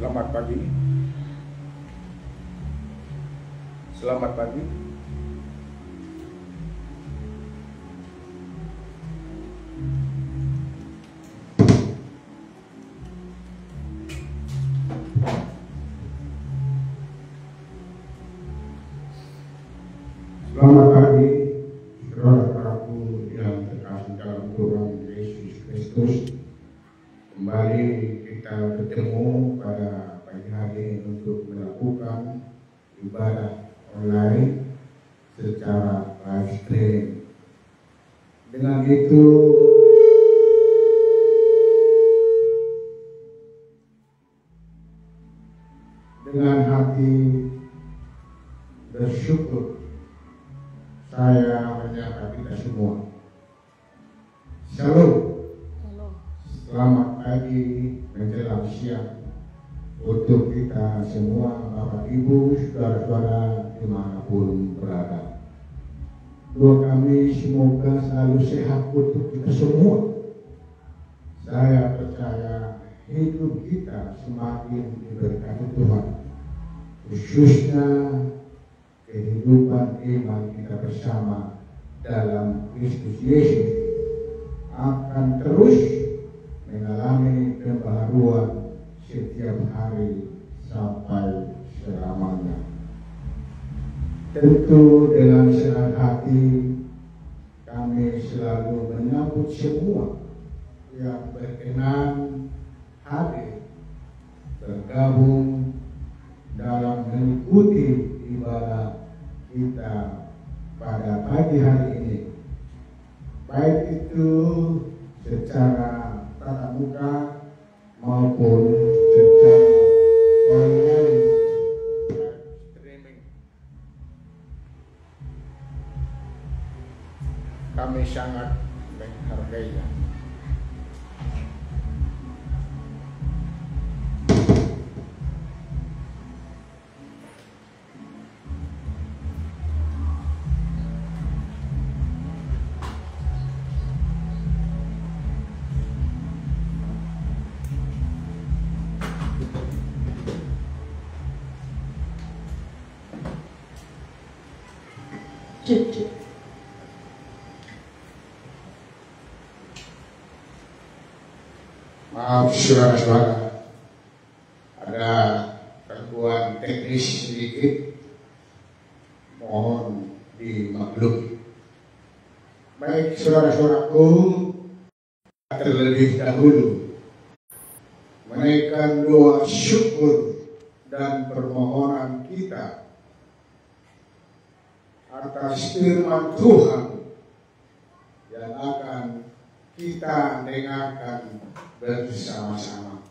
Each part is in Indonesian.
Selamat pagi. Selamat pagi. Selamat pagi, saudara-saudaraku yang terkasih dalam Tuhan Yesus Kristus. Kembali kita bertemu pada pagi hari untuk melakukan ibadah online secara live stream. Dengan itu, dengan hati bersyukur, saya menyapa kita semua. Shalom. Selamat pagi menjelang siang untuk kita semua, Bapak Ibu, saudara-saudara dimanapun berada. Doa kami semoga selalu sehat untuk kita semua. Saya percaya hidup kita semakin diberkati Tuhan, khususnya kehidupan iman kita bersama dalam Kristus Yesus akan terus mengalami pembaharuan setiap hari sampai selamanya. Tentu dengan senang hati kami selalu menyambut semua yang berkenan hadir bergabung dalam mengikuti ibadah kita pada pagi hari ini, baik itu secara tatap muka maupun secara online streaming. Kami sangat menghargainya. Maaf saudara-saudara, ada gangguan teknis sedikit, mohon dimaklumi. Baik saudara-saudaraku, terlebih dahulu menaikkan doa syukur dan permohonan kita atas firman Tuhan yang akan kita dengarkan bersama-sama.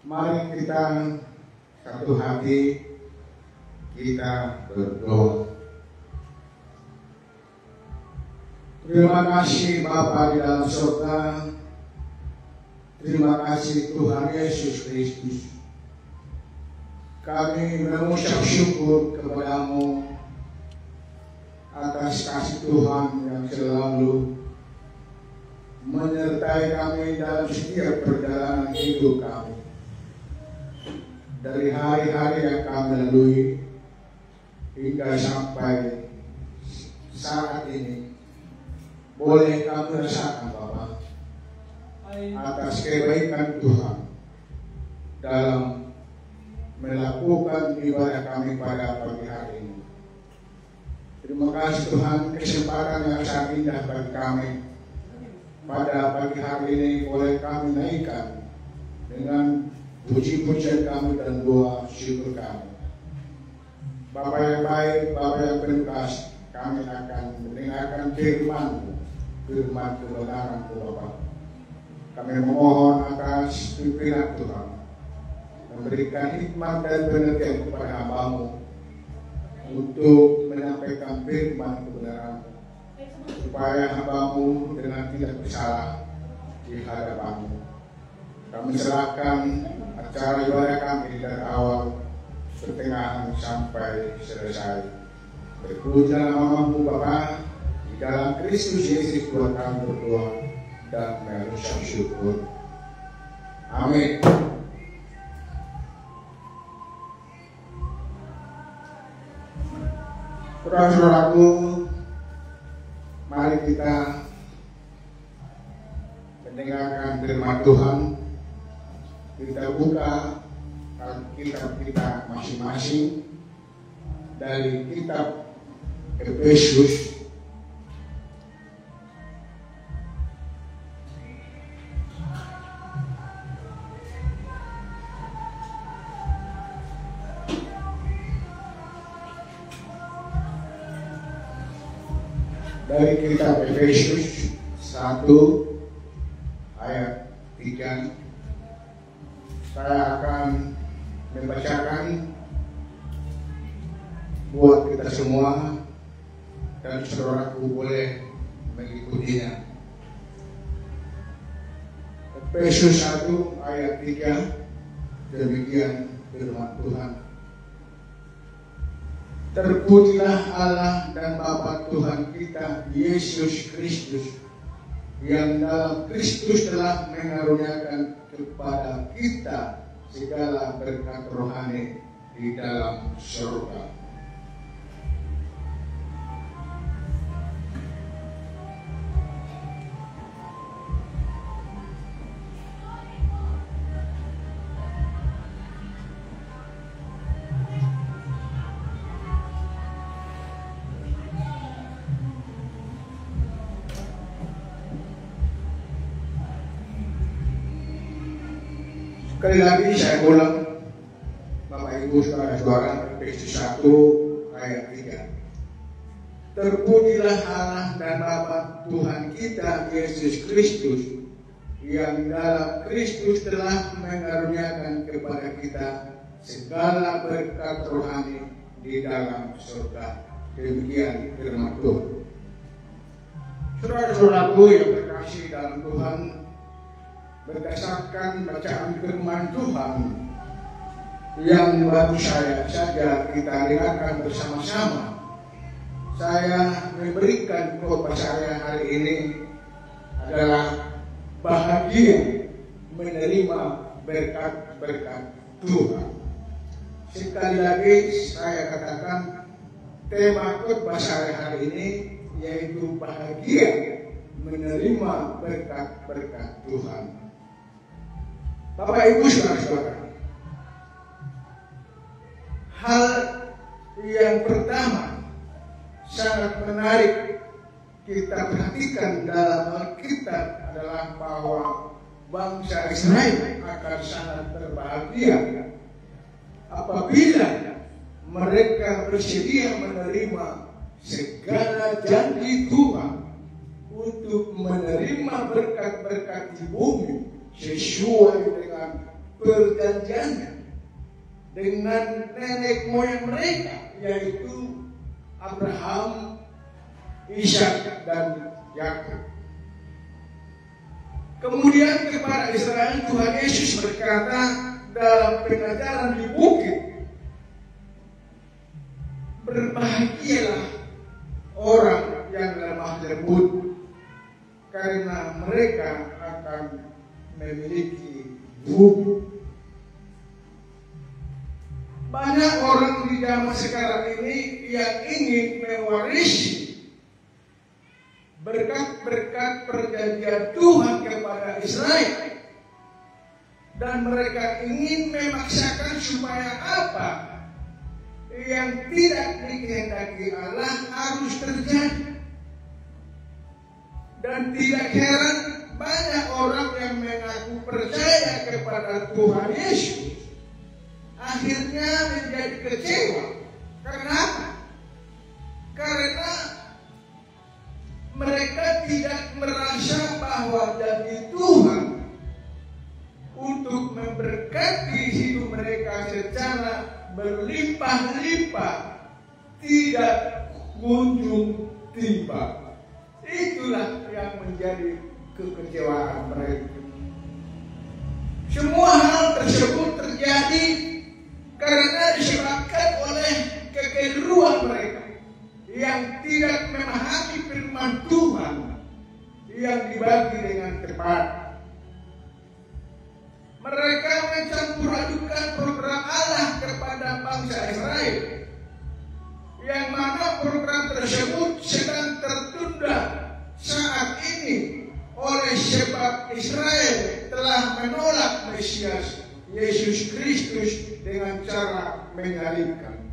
Mari kita satu hati kita berdoa. Terima kasih Bapa di dalam surga. Terima kasih Tuhan Yesus Kristus. Kami mengucap syukur kepadamu atas kasih Tuhan yang selalu menyertai kami dalam setiap perjalanan hidup kami. Dari hari-hari yang kami lalui hingga sampai saat ini, boleh kami rasakan Bapa atas kebaikan Tuhan dalam melakukan ibadah kami pada pagi hari ini. Terima kasih Tuhan, kesempatan yang sangat indah bagi kami pada pagi hari ini boleh kami naikkan dengan puji-pujian kami dan doa syukur kami. Bapa yang baik, Bapa yang penuh kasih, kami akan mendengarkan firman kebenaran Bapa. Kami memohon atas pimpinan Tuhan, memberikan hikmat dan pengertian kepada hamba-Mu untuk menyampaikan firman kebenaran, supaya hamba-Mu dengan tidak bersalah di hadapan-Mu. Kami serahkan acara ibadah kami dari awal, pertengahan sampai selesai. Berpujilah nama-Mu Bapa, di dalam Kristus Yesus Tuhan kami berdoa dan mengucap syukur. Amin. Saudara-saudaraku, mari kita mendengarkan firman Tuhan. Kita buka Alkitab kita masing-masing dari kitab Efesus kitab Efesus 1 ayat 3. Saya akan membacakan buat kita semua dan saudaraku boleh mengikutinya. Efesus 1 ayat 3, demikian firman Tuhan. Terpujilah Allah dan Bapa Tuhan kita Yesus Kristus, yang dalam Kristus telah mengaruniakan kepada kita segala berkat rohani di dalam surga. Sekali lagi saya ulang, Bapak Ibu saudara-saudara, Efesus 1 ayat 3. Terpujilah Allah dan Bapa Tuhan kita Yesus Kristus, yang dalam Kristus telah mengaruniakan kepada kita segala berkat rohani di dalam surga. Demikian firman Tuhan. Saudara-saudaraku yang terkasih dalam Tuhan, berdasarkan bacaan firman Tuhan yang baru saja kita dengarkan bersama-sama, saya memberikan khotbah saya hari ini adalah bahagia menerima berkat-berkat Tuhan. Sekali lagi saya katakan, tema khotbah saya hari ini yaitu bahagia menerima berkat-berkat Tuhan. Bapak Ibu saudara-saudara, hal yang pertama sangat menarik kita perhatikan dalam Alkitab adalah bahwa bangsa Israel akan sangat berbahagia apabila mereka bersedia menerima segala janji Tuhan untuk menerima berkat-berkat di bumi sesuai dengan perjanjiannya dengan nenek moyang mereka, yaitu Abraham, Ishak, dan Yakub. Kemudian kepada Israel Tuhan Yesus berkata dalam pengajaran di bukit, berbahagialah orang yang lemah lembut, karena mereka akan memiliki bumi. Banyak orang di zaman sekarang ini yang ingin mewarisi berkat-berkat perjanjian Tuhan kepada Israel, dan mereka ingin memaksakan supaya apa yang tidak dikehendaki Allah harus terjadi. Dan tidak heran banyak orang yang mengaku percaya kepada Tuhan Yesus akhirnya menjadi kecewa. Kenapa? Karena mereka tidak merasa bahwa janji Tuhan untuk memberkati hidup mereka secara berlimpah-limpah tidak kunjung tiba. Itulah yang menjadi kekecewaan mereka. Semua hal tersebut terjadi karena disebabkan oleh kekeliruan mereka yang tidak memahami firman Tuhan yang dibagi dengan tepat. Mereka mencampur adukan program Allah kepada bangsa Israel, yang mana program tersebut sedang tertunda saat ini oleh sebab Israel telah menolak Mesias Yesus Kristus dengan cara menyalibkan.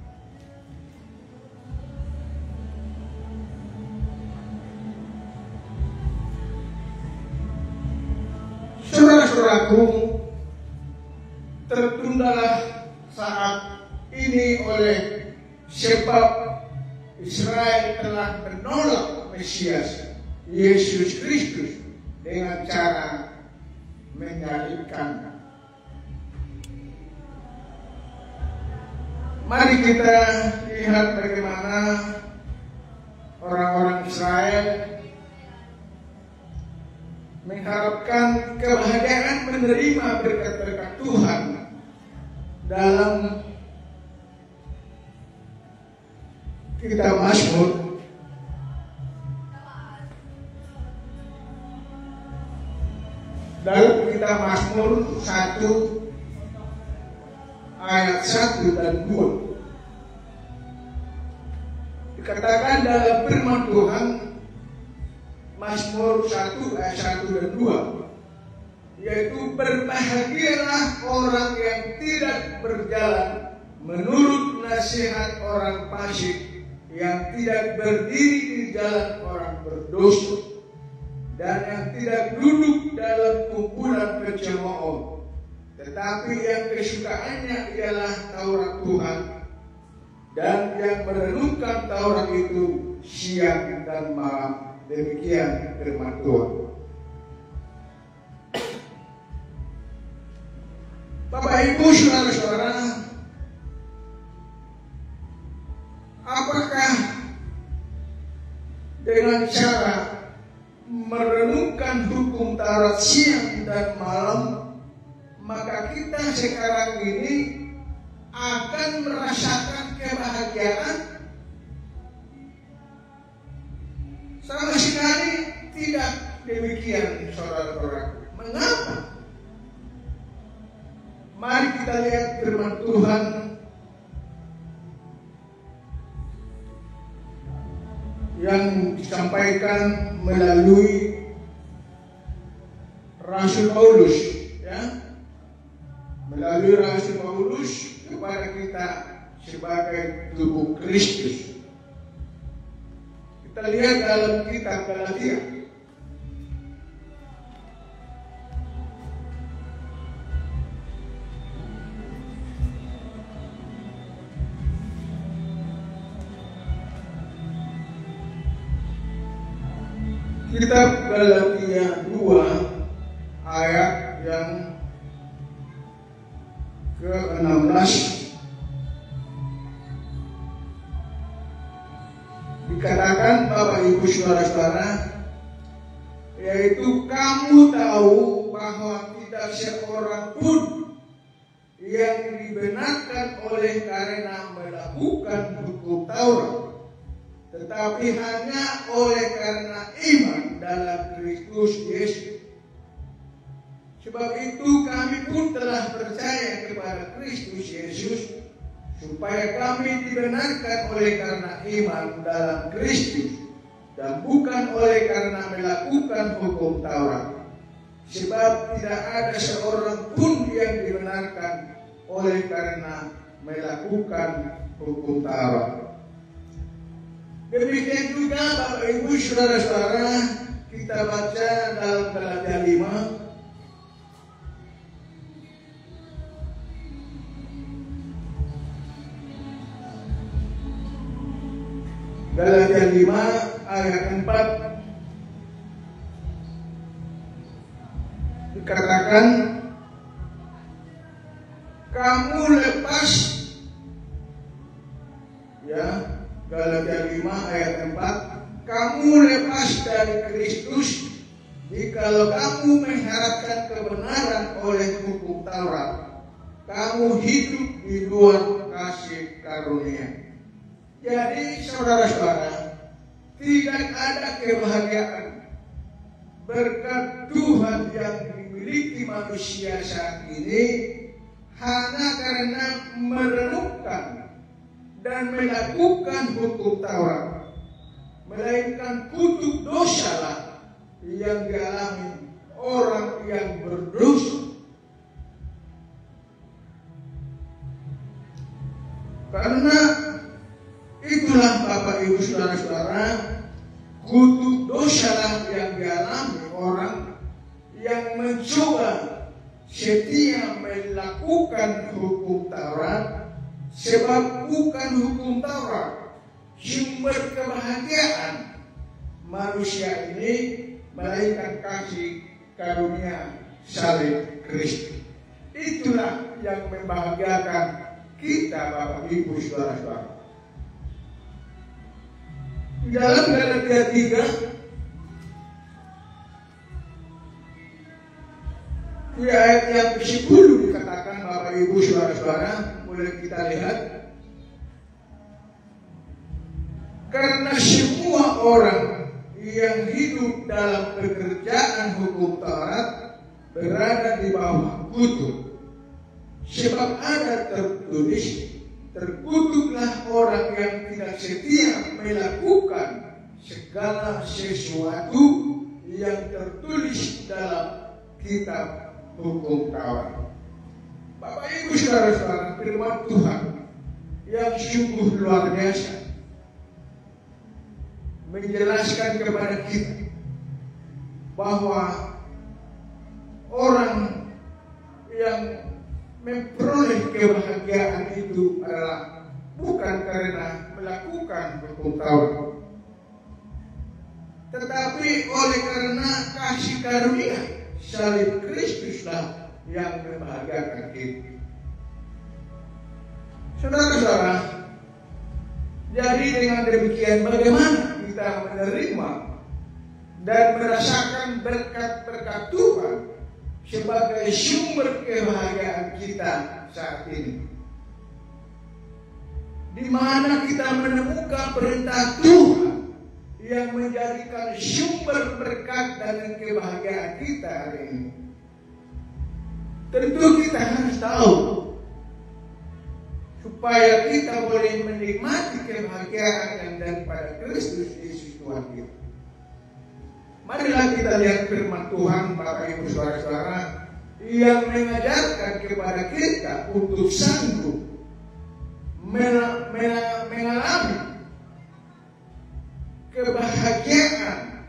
Saudara-saudaraku, tertundalah saat ini oleh sebab Israel telah menolak Mesias Yesus Kristus dengan cara menyalibkan. Mari kita lihat bagaimana orang-orang Israel mengharapkan kebahagiaan menerima berkat-berkat Tuhan dalam kitab Mazmur kitab Mazmur 1 ayat 1 dan 2 dikatakan dalam firman Tuhan, Mazmur 1 ayat 1 dan 2, yaitu berbahagialah orang yang tidak berjalan menurut nasihat orang fasik, yang tidak berdiri di jalan orang berdosa, dan yang tidak duduk dalam kumpulan pencemooh, tetapi yang kesukaannya ialah Taurat Tuhan, dan yang merenungkan Taurat itu siang dan malam. Demikian firman Tuhan. Bapak Ibu saudara-saudara, apakah dengan cara merenungkan hukum Taurat siang dan malam, maka kita sekarang ini akan merasakan kebahagiaan? Sama sekali tidak demikian, saudara-saudara. Mengapa? Mari kita lihat firman Tuhan yang disampaikan melalui Rasul Paulus, ya, melalui Rasul Paulus kepada kita sebagai tubuh Kristus. Kita lihat dalam kitab Galatia. Kitab Galatia 2 ayat yang ke-16 dikatakan, Bapak Ibu saudara-saudara, yaitu kamu tahu bahwa tidak seorang pun yang dibenarkan oleh karena melakukan hukum Taurat, tetapi hanya oleh karena iman dalam Kristus Yesus. Sebab itu kami pun telah percaya kepada Kristus Yesus, supaya kami dibenarkan oleh karena iman dalam Kristus, dan bukan oleh karena melakukan hukum Taurat. Sebab tidak ada seorang pun yang dibenarkan oleh karena melakukan hukum Taurat. Demikian juga Bapak Ibu saudara-saudara, kita baca dalam Galatia 5 Galatia 5 ayat 4 dikatakan, kamu lepas, ya, Galatia 5 ayat 4, kamu lepas dari Kristus jikalau kamu mengharapkan kebenaran oleh hukum Taurat. Kamu hidup di luar kasih karunia. Jadi saudara-saudara, tidak ada kebahagiaan berkat Tuhan yang dimiliki manusia saat ini hanya karena merenungkan dan melakukan hukum Taurat. melainkan kutuk dosalah yang dialami orang yang berdosa. Karena itulah Bapak Ibu Saudara-saudara, kutuk dosalah yang dialami orang yang mencoba setia melakukan hukum Taurat, sebab bukan hukum Taurat sumber kebahagiaan manusia ini, melainkan kasih karunia salib Kristus. Itulah yang membahagiakan kita Bapak Ibu Saudara-saudara. Di dalam Galatia 3 di ayat yang ke-10 dikatakan Bapak Ibu Saudara-saudara, boleh kita lihat. Karena semua orang yang hidup dalam pekerjaan hukum Taurat berada di bawah kutuk. Sebab ada tertulis, terkutuklah orang yang tidak setia melakukan segala sesuatu yang tertulis dalam kitab hukum Taurat. Bapak Ibu Saudara-saudara, firman Tuhan yang sungguh luar biasa menjelaskan kepada kita bahwa orang yang memperoleh kebahagiaan itu adalah bukan karena melakukan hukum Taurat, tetapi oleh karena kasih karunia salib Kristuslah yang membahagiakan kita. Saudara-saudara, jadi dengan demikian bagaimana kita menerima dan merasakan berkat-berkat Tuhan sebagai sumber kebahagiaan kita saat ini, di mana kita menemukan perintah Tuhan yang menjadikan sumber berkat dan kebahagiaan kita hari ini. Tentu kita harus tahu, supaya kita boleh menikmati kebahagiaan yang daripada Kristus Yesus Tuhan kita. Marilah kita lihat firman Tuhan Bapak Ibu Saudara-saudara yang mengajarkan kepada kita untuk sanggup mengalami kebahagiaan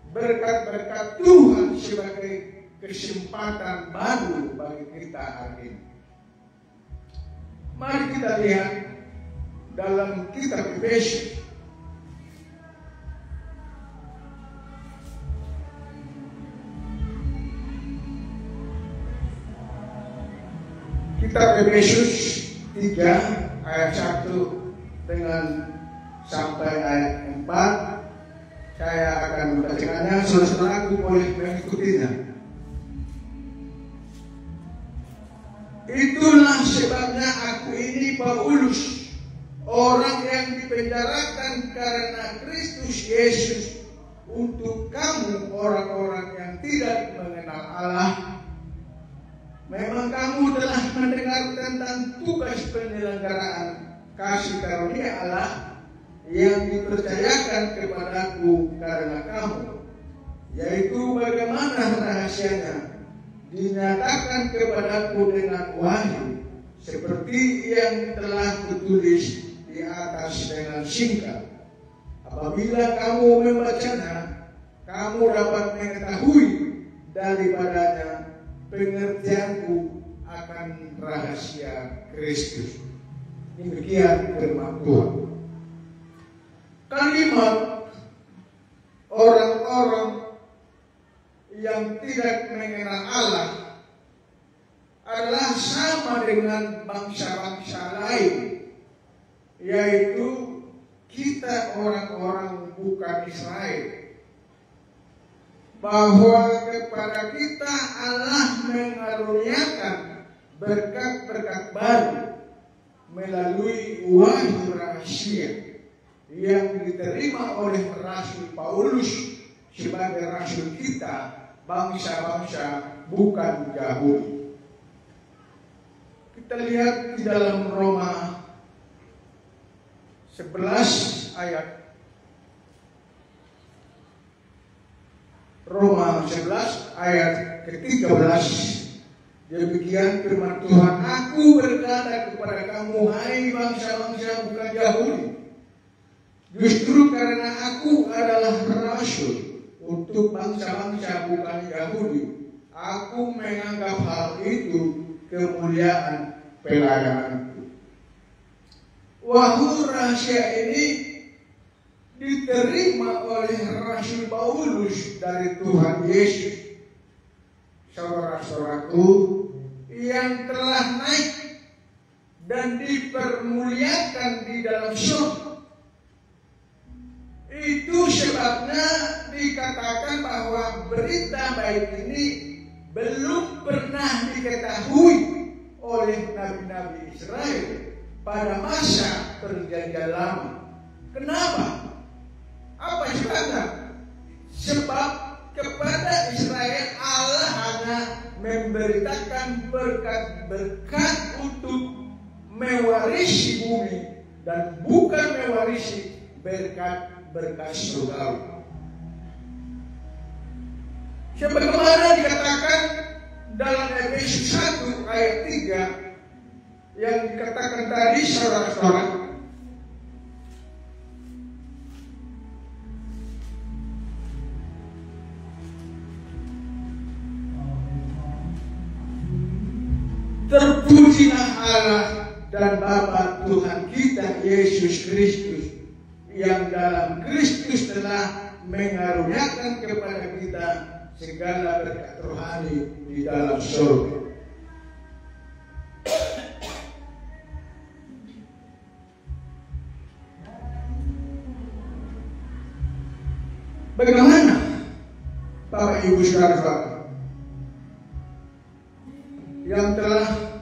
berkat-berkat Tuhan sebagai kesempatan baru bagi kita hari ini. Mari kita lihat dalam kitab Efesus Kitab Efesus 3 ayat 1 dengan sampai ayat 4. Saya akan membacakannya, saudara-saudaraku boleh mengikutinya. Itulah sebabnya aku ini Paulus, orang yang dipenjarakan karena Kristus Yesus, untuk kamu orang-orang yang tidak mengenal Allah. Memang kamu telah mendengar tentang tugas penyelenggaraan kasih karunia Allah yang dipercayakan kepadaku karena kamu, yaitu bagaimana rahasianya dinyatakan kepadaku dengan wahyu, seperti yang telah tertulis di atas dengan singkat. Apabila kamu membacanya, kamu dapat mengetahui daripadanya pengertianku akan rahasia Kristus. Demikian firman Tuhan. Kalimat orang-orang yang tidak mengenal Allah adalah sama dengan bangsa-bangsa lain, yaitu kita orang-orang bukan Israel. Bahwa kepada kita Allah mengaruniakan berkat-berkat baru melalui wahyu rahasia yang diterima oleh Rasul Paulus sebagai rasul kita, bangsa-bangsa bukan Yahudi. Kita lihat di dalam Roma 11 ayat Roma 11 ayat ke-13. Demikian firman Tuhan, aku berkata kepada kamu, hai bangsa-bangsa bukan Yahudi, justru karena aku adalah rasul untuk bangsa-bangsa bukan Yahudi, aku menganggap hal itu kemuliaan pelayananku. Wahyu rahasia ini diterima oleh Rasul Paulus dari Tuhan Yesus. Saudara-saudaraku yang telah naik dan dipermuliakan di dalam surga. Itu sebabnya dikatakan bahwa berita baik ini belum pernah diketahui oleh nabi-nabi Israel pada masa perjanjian lama. Kenapa? Apa sebabnya? Sebab kepada Israel Allah hanya memberitakan berkat-berkat untuk mewarisi bumi dan bukan mewarisi berkat-berkat surgawi. Sebagaimana dikatakan dalam Efesus 1 ayat 3 yang dikatakan tadi, saudara-saudara, terpujilah Allah dan Bapa Tuhan kita Yesus Kristus, yang dalam Kristus telah mengaruniakan kepada kita segala berkat rohani di dalam surga. Bagaimana Bapak Ibu saudara yang telah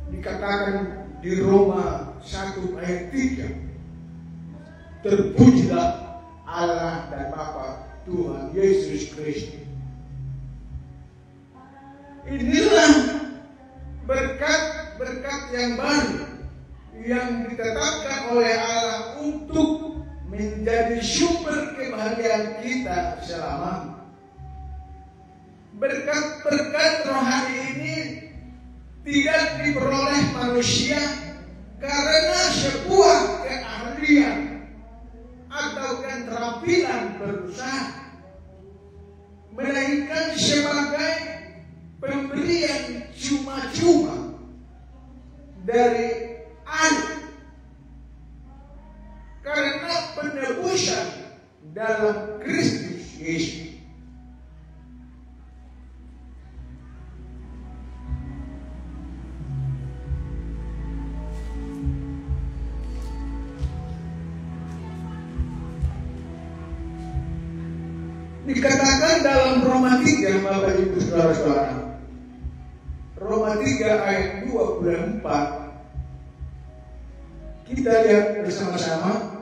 dikatakan di Roma 1 ayat 3, terpujilah Allah dan Bapa Tuhan Yesus Kristus. Inilah berkat-berkat yang baru yang ditetapkan oleh Allah untuk menjadi sumber kebahagiaan kita selama. Berkat-berkat rohani ini tidak diperoleh manusia karena sebuah keahlian atau keterampilan berusaha, melainkan sebagai pemberian cuma-cuma dari Allah karena penebusan dalam Kristus Yesus. Dikatakan dalam Roma 3, Bapak Ibu saudara-saudara, Roma 3 ayat 24, kita lihat bersama-sama.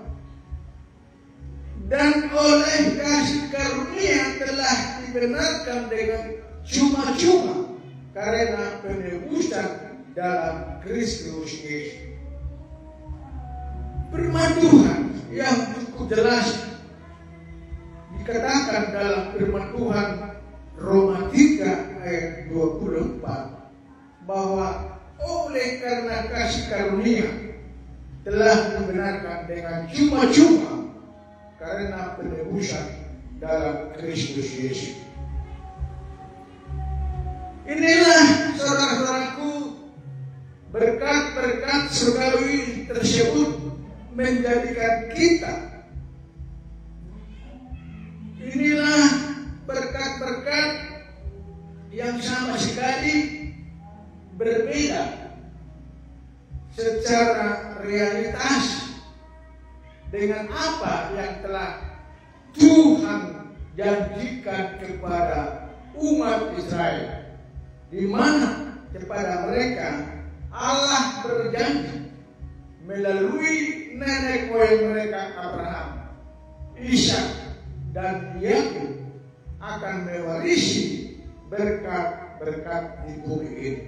Dan oleh kasih karunia telah dibenarkan dengan cuma-cuma karena penebusan dalam Kristus Yesus. Firman Tuhan yang cukup jelas dikatakan dalam firman Tuhan Roma 3 ayat 24 bahwa oleh karena kasih karunia telah dibenarkan dengan cuma-cuma karena penebusan dalam Kristus Yesus. Inilah saudara-saudaraku berkat-berkat surgawi tersebut menjadikan kita. Inilah berkat-berkat yang sama sekali berbeda secara realitas dengan apa yang telah Tuhan janjikan kepada umat Israel, di mana kepada mereka Allah berjanji melalui nenek moyang mereka Abraham, Ishak dan Yakub akan mewarisi berkat-berkat di bumi ini.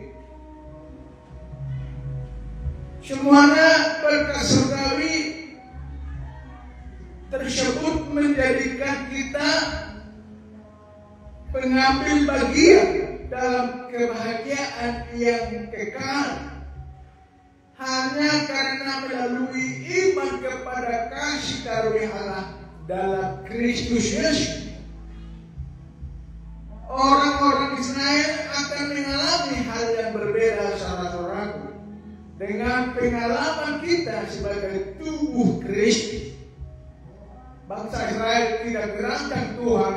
Semuanya berkat surgawi tersebut menjadikan kita pengambil bagian dalam kebahagiaan yang kekal hanya karena melalui iman kepada kasih karunia Allah dalam Kristus Yesus. Orang-orang Israel akan mengalami hal yang berbeda, saudara-saudaraku, dengan pengalaman kita sebagai tubuh Kristus. Bangsa Israel tidak dirancang Tuhan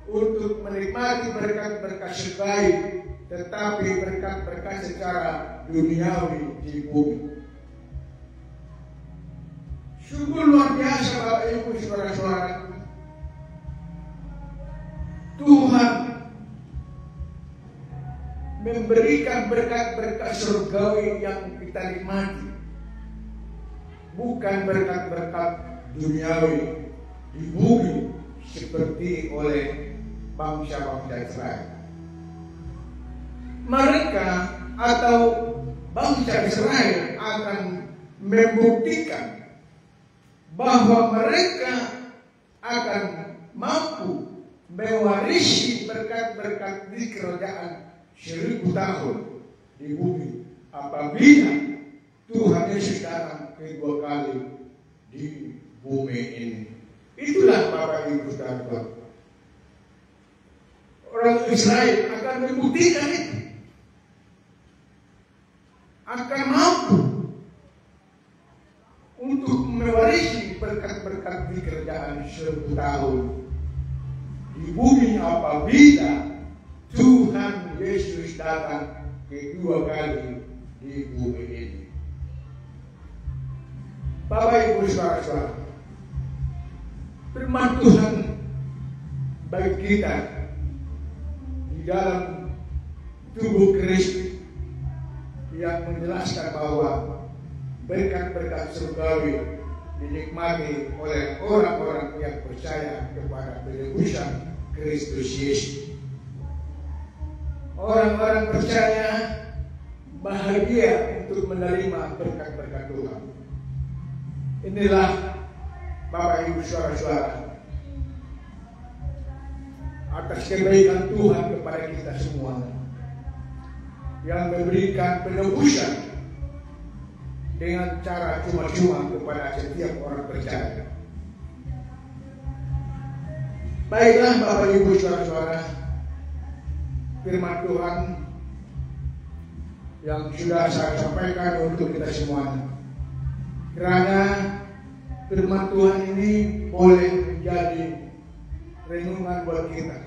untuk menikmati berkat-berkat surgawi, tetapi berkat-berkat secara duniawi di bumi. Sungguh luar biasa Bapak Ibu saudara-saudara. Tuhan memberikan berkat-berkat surgawi yang kita nikmati, bukan berkat-berkat duniawi di bumi seperti oleh bangsa-bangsa Israel. Mereka atau bangsa Israel akan membuktikan bahwa mereka akan mampu mewarisi berkat-berkat di kerajaan 1000 tahun di bumi apabila Tuhan Yesus datang kedua kali di bumi ini. Itulah Bapak Ibu saudara. Orang Israel akan membuktikan itu, akan mampu untuk mewarisi berkat-berkat di kerajaan 1000 tahun di bumi apabila Tuhan Yesus datang kedua kali di bumi ini. Bapak Ibu saudara, firman Tuhan bagi kita di dalam tubuh Kristus yang menjelaskan bahwa berkat-berkat surgawi dinikmati oleh orang-orang yang percaya kepada penebusan Kristus Yesus. Orang-orang percaya bahagia untuk menerima berkat-berkat Tuhan. Inilah Bapak Ibu saudara-saudara, atas kebaikan Tuhan kepada kita semua yang memberikan penebusan dengan cara cuma-cuma kepada setiap orang percaya. Baiklah Bapak Ibu saudara-saudara, firman Tuhan yang sudah saya sampaikan untuk kita semuanya, kiranya firman Tuhan ini boleh menjadi renungan buat kita,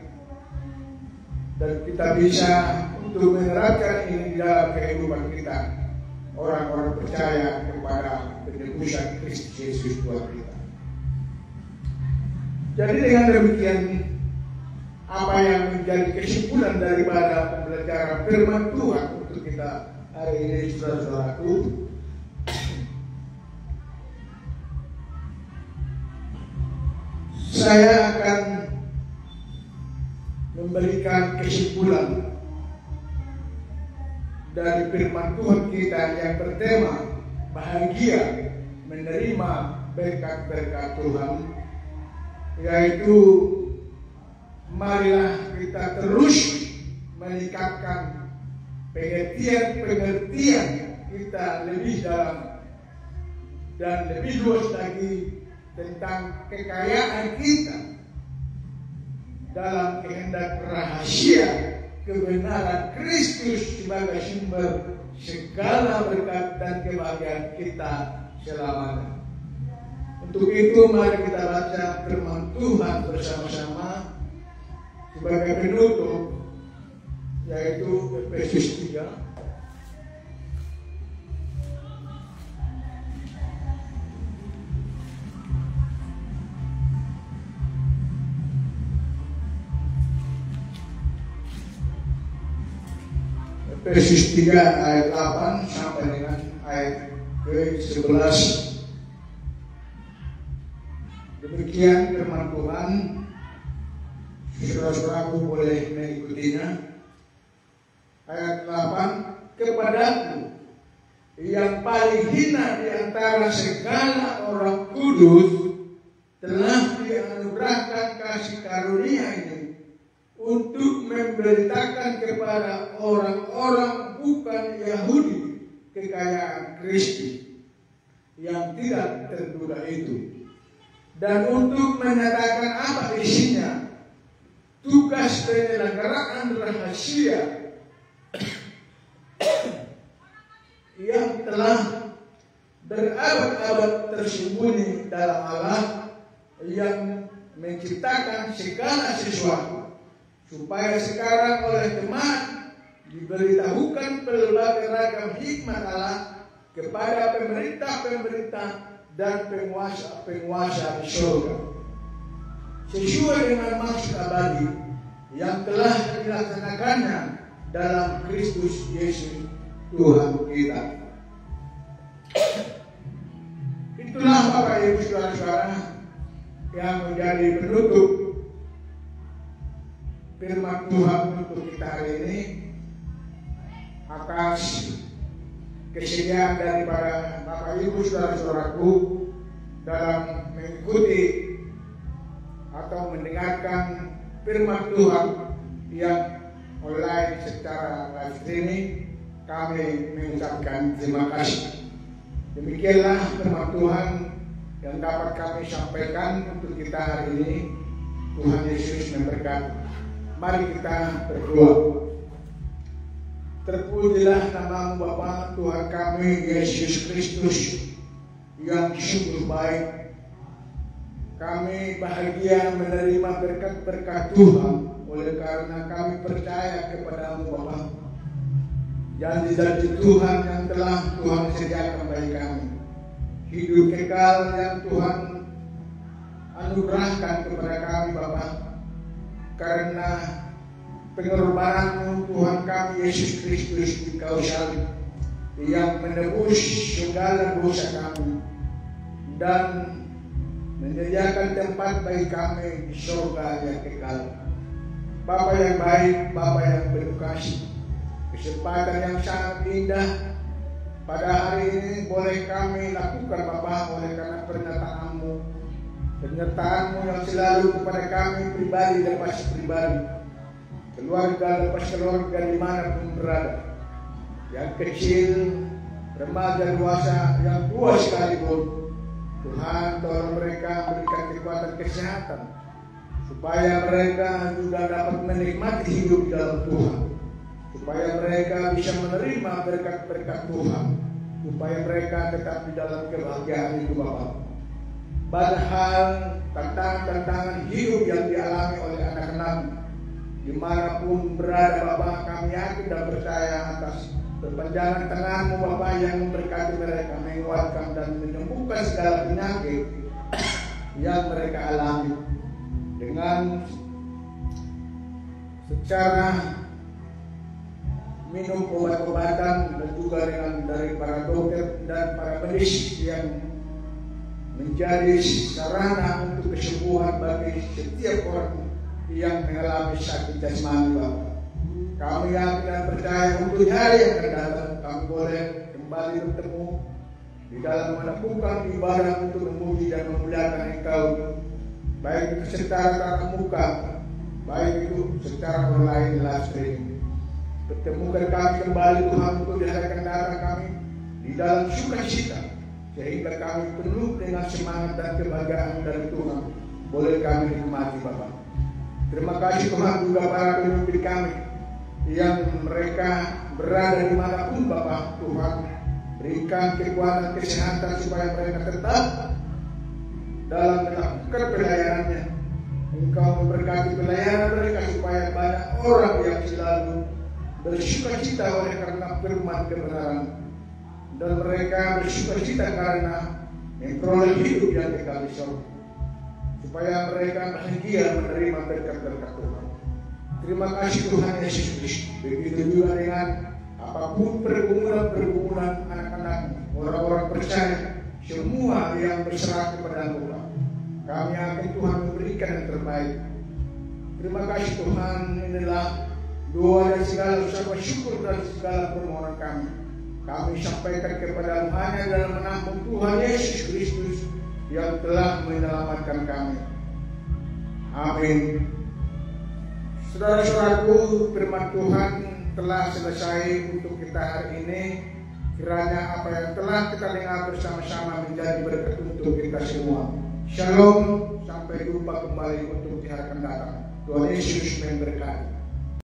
dan kita bisa untuk menerapkan ini di dalam kehidupan kita, orang-orang percaya kepada penebusan Kristus Yesus Tuhan kita. Jadi dengan demikian, apa yang menjadi kesimpulan daripada pembelajaran firman Tuhan untuk kita hari ini, saudara-saudaraku, saya akan memberikan kesimpulan dari firman Tuhan kita yang bertema bahagia menerima berkat-berkat Tuhan, yaitu marilah kita terus meningkatkan pengertian kita lebih dalam dan lebih luas lagi tentang kekayaan kita dalam kehendak rahasia kebenaran Kristus sebagai sumber segala berkat dan kebahagiaan kita selamanya. Untuk itu mari kita baca firman Tuhan bersama-sama sebagai penutup, yaitu Efesus 3 Efesus 3 ayat 8 sampai dengan ayat ke-11. Demikian firman Tuhan. Saudara-saudaraku boleh mengikutinya. Ayat 8, kepadaku yang paling hina di antara segala orang kudus telah dianugerahkan kasih karunia ini untuk memberitakan kepada orang-orang bukan Yahudi kekayaan Kristus yang tidak terduga itu, dan untuk menyatakan apa isinya, tugas penyelenggaraan rahasia yang telah berabad-abad tersembunyi dalam Allah yang menciptakan segala sesuatu, supaya sekarang oleh teman diberitahukan berbagai ragam hikmat Allah kepada pemerintah-pemerintah dan penguasa-penguasa di surga, sesuai dengan maksud abadi yang telah dilaksanakannya dalam Kristus Yesus Tuhan kita. Itulah Bapak Ibu Saudara-saudara yang menjadi penutup firman Tuhan untuk kita hari ini, atas kesediaan daripada Bapak Ibu Saudara-saudaraku dalam mengikuti atau mendengarkan firman Tuhan yang online secara live streaming. Kami mengucapkan terima kasih. Demikianlah firman Tuhan yang dapat kami sampaikan untuk kita hari ini. Tuhan Yesus memberkati. Mari kita berdoa. Terpujilah nama-Mu Bapa Tuhan kami Yesus Kristus yang sungguh baik. Kami bahagia menerima berkat-berkat Tuhan oleh karena kami percaya kepada-Mu Bapa. Janji-janji Tuhan yang telah Tuhan sediakan bagi kami, hidup kekal yang Tuhan anugerahkan kepada kami Bapa, karena pengorbanan-Mu Tuhan kami Yesus Kristus di kayu salib yang menebus segala dosa kami dan menyediakan tempat bagi kami di surga yang kekal. Bapa yang baik, Bapa yang berkasih, kesempatan yang sangat indah pada hari ini boleh kami lakukan Bapa, oleh karena pernyataan-Mu yang selalu kepada kami pribadi lepas pribadi, keluarga lepas keluarga dimanapun berada, yang kecil, remaja, dewasa, yang tua sekalipun. Tuhan, tolong mereka berikan kekuatan kesehatan supaya mereka juga dapat menikmati hidup dalam Tuhan, supaya mereka bisa menerima berkat-berkat Tuhan, supaya mereka tetap di dalam kebahagiaan itu Bapa. Banyak hal, tantangan-tantangan hidup yang dialami oleh anak-anak dimanapun berada Bapa, kami yakin dan percaya atas perpanjangan tangan-Mu Bapa yang memberkati mereka, menguatkan dan menyembuhkan segala penyakit yang mereka alami dengan secara minum obat-obatan dan juga dengan dari para dokter dan para medis yang menjadi sarana untuk kesembuhan bagi setiap orang yang mengalami sakit jasmani Bapa. Kami yakin dan percaya untuk hari yang akan datang kami boleh kembali bertemu di dalam melakukan ibadah untuk memuji dan memuliakan Engkau, baik itu secara tatap muka, baik itu secara online live streaming. Pertemukan kami kembali Tuhan untuk di hari akan datang kami di dalam sukacita, sehingga kami penuh dengan semangat dan kebahagiaan dari Tuhan boleh kami nikmati Bapa. Terima kasih Tuhan juga para pemimpin kami yang mereka berada dimanapun Bapa. Tuhan berikan kekuatan kesehatan supaya mereka tetap dalam melakukan pelayanannya. Engkau memberkati pelayanan mereka supaya banyak orang yang selalu bersukacita oleh karena firman kebenaran, dan mereka bersukacita karena memperoleh hidup yang kekal di surga, supaya mereka bahagia menerima berkat-berkat Tuhan. Terima kasih Tuhan Yesus Kristus. Begitu juga dengan apapun pergumulan anak-anak, orang-orang percaya, semua yang berserah kepada Tuhan, kami yakin Tuhan memberikan yang terbaik. Terima kasih Tuhan. Inilah doa dan segala ucapan syukur dan segala permohonan kami. Kami sampaikan kepada hanya dalam nama Tuhan Yesus Kristus yang telah menyelamatkan kami. Amin. Saudara-saudaraku, firman Tuhan telah selesai untuk kita hari ini. Kiranya apa yang telah kita dengar bersama-sama menjadi berkat untuk kita semua. Shalom, sampai jumpa kembali untuk di hari akan datang. Tuhan Yesus memberkati.